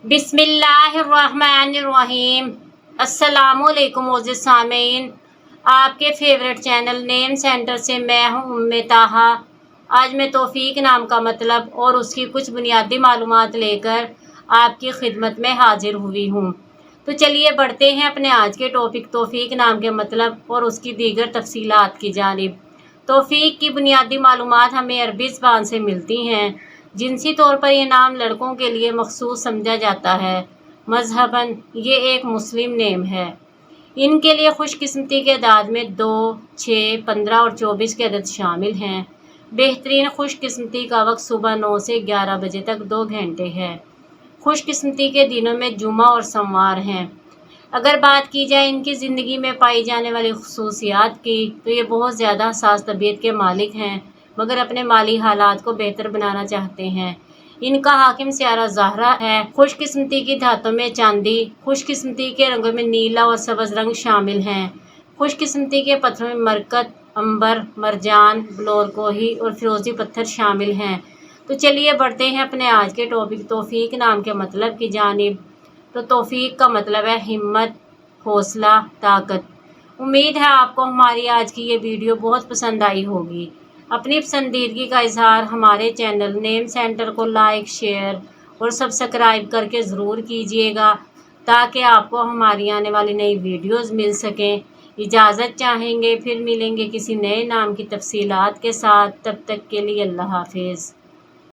बिस्मिल्लाहिर्रहमानिर्रहीम। अस्सलामुअलैकुम मोअज़्ज़िज़ सामीन, आपके फेवरेट चैनल नेम सेंटर से मैं हूँ उम्मे ताहा। आज मैं तौफीक नाम का मतलब और उसकी कुछ बुनियादी मालूमात लेकर आपकी खिदमत में हाजिर हुई हूँ। तो चलिए बढ़ते हैं अपने आज के टॉपिक तौफीक नाम के मतलब और उसकी दीगर तफसीलात की जानिब। तौफीक की बुनियादी मालूमात हमें अरबी ज़बान से मिलती हैं। जिनसी तौर पर यह नाम लड़कों के लिए मखसूस समझा जाता है। मजहबन ये एक मुस्लिम नेम है। इनके लिए खुशकिस्मती के अदाद में 2, 6, 15 और 24 के अदद शामिल हैं। बेहतरीन खुशकिस्मती का वक्त सुबह 9 से 11 बजे तक 2 घंटे है। खुशकिस्मती के दिनों में जुमा और सोमवार हैं। अगर बात की जाए इनकी ज़िंदगी में पाई जाने वाली खुसूसियात की, तो ये बहुत ज़्यादा हसास तबीयत के मालिक हैं, मगर अपने माली हालात को बेहतर बनाना चाहते हैं। इनका हाकिम सियारा ज़हरा है। खुशकिस्मती की धातों में चांदी, खुशकिस्मती के रंगों में नीला और सब्ज़ रंग शामिल हैं। खुशकिस्मती के पत्थरों में मरकत, अंबर, मरजान, ब्लोरकोही और फिरोज़ी पत्थर शामिल हैं। तो चलिए बढ़ते हैं अपने आज के टॉपिक तौफीक नाम के मतलब की जानिब। तो तौफीक का मतलब है हिम्मत, हौसला, ताकत। उम्मीद है आपको हमारी आज की ये वीडियो बहुत पसंद आई होगी। अपनी पसंदीदगी का इजहार हमारे चैनल नेम सेंटर को लाइक, शेयर और सब्सक्राइब करके ज़रूर कीजिएगा, ताकि आपको हमारी आने वाली नई वीडियोज़ मिल सकें। इजाज़त चाहेंगे, फिर मिलेंगे किसी नए नाम की तफसीलात के साथ। तब तक के लिए अल्लाह हाफिज़।